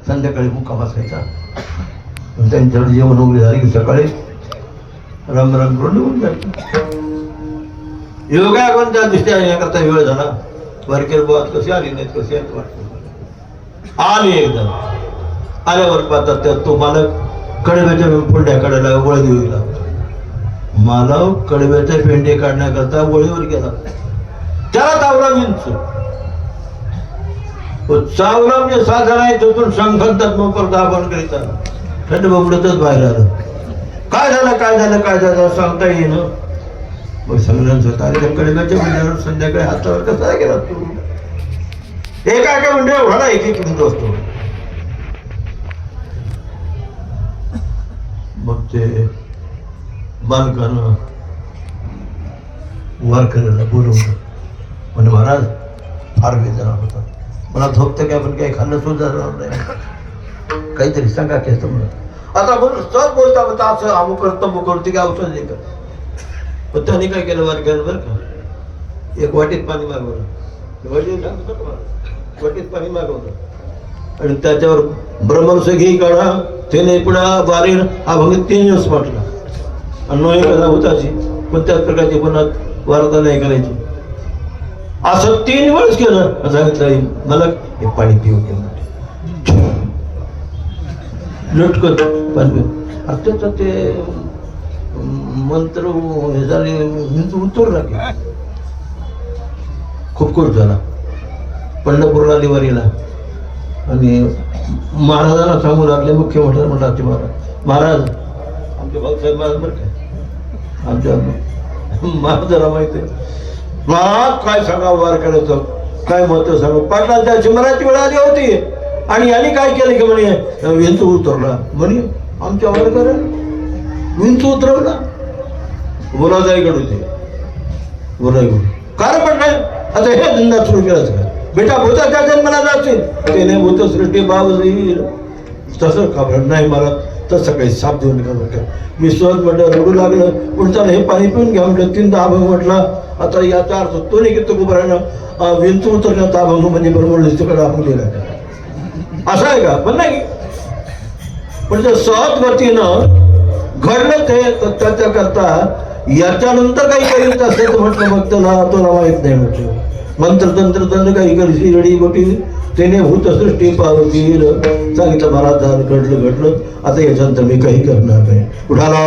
संध्याकाळी मुक्काम असायचा. त्यांच्याकडे जेवण वगैरे झाली की सकाळी राम राम करून निघून जायचं. योगा कोणत्या दृष्टी येण्याकरता वेळ झाला. वारकेर बुवात कशी आली नाहीत, कशी आहेत वाटत आली. एकदम आल्यावर पाहतात त्यात तो मालक कडव्याच्या फोंड्या काढायला वळी देऊला. मालक कडव्याच्या पेंडे काढण्याकरता वळीवर गेला. त्याला तावला विंच. चावला म्हणजे साधा नाही, तिथून शंखंतात मग परत आपण करीत आला. थंड बबडतच बाहेर आलं. काय झालं काय झालं काय झालं सांगता येईन. मग संग्राम होता. अरे कडव्याच्या पेंड्यावर संध्याकाळी हातावर कसा गेला तू? एका एका म्हणजे एवढा ना एक एक मिनिट असतो. मग ते बालकानं वारकऱ्याला बोलवलं. म्हणजे महाराज फार बेजार होता, मला झोपतं की आपण काही खाल्लं सुद्धा नाही, काहीतरी सांगा की तुम्हाला. आता बोल सर बोलता बोलता असं अमुक करतो अमुक करतो की औषध नाही का. पण त्याने काय केलं वारकऱ्याला बरं का, एक वाटीत पाणी मागवलं. वाटीत पाणी मागवलं आणि त्याच्यावर ब्रह्मरस घी काढा, तेने पुढा बारीन अभंग 3 दिवस म्हटला. आणि नो एखादा होताची कोणत्याच प्रकारची पुन्हा वार्ता नाही करायची. असं 3 वेळेस केलं. सांगितलं मला हे पाणी पिऊ दे. लटकत पाणी. आता ते मंत्र हे झाले उतरला की खूप खूप झाला. पंढरपूरला दिवाळीला आणि महाराजांना सांगू लागले, मुख्य मठाचे महाराज आमचे भाऊसाहेब महाराज बरं काय आमच्या महाराजाला माहिती आहे. महाराज काय सांगा वारकऱ्याचं काय मत सांगा. पाटलांच्या शिमराची वेळ आली होती आणि यांनी काय केलं की म्हणे विंच उतरला. म्हणे आमच्या वारकऱ्या विंच उतरवला. बोलाजाईकडे होते बोलाईकडून कारण पण नाही. आता हे धंदा सुरू केलाच का बेटा भूताच्या जन्माला जाशील त्याने भूत सृष्टी भाव येईल तसं खबर नाही. मला तसं काही साप देऊन का. मी सहज म्हटलं रडू लागलं. पुढचा हे पाणी पिऊन घ्या म्हटलं. 3 अभंग म्हटला. आता याचा अर्थ तो नाही की तो उभारणं विंचू उतरण्याचा अभंग म्हणजे बरोबर तिकडे अभंग लिहिला असं आहे का. पण नाही पण ते सहज गतीनं घडलं ते त्याच्याकरता याच्यानंतर काही करीत असेल तर म्हटलं मग तुला माहित नाही म्हटलं. मंत्र तंत्र तंत्र काही करशी रडी बोटी त्याने भूतसृष्टी पावतील. सांगितलं महाराज झालं घडलं. आता याच्यानंतर मी काही करणार नाही. उठाला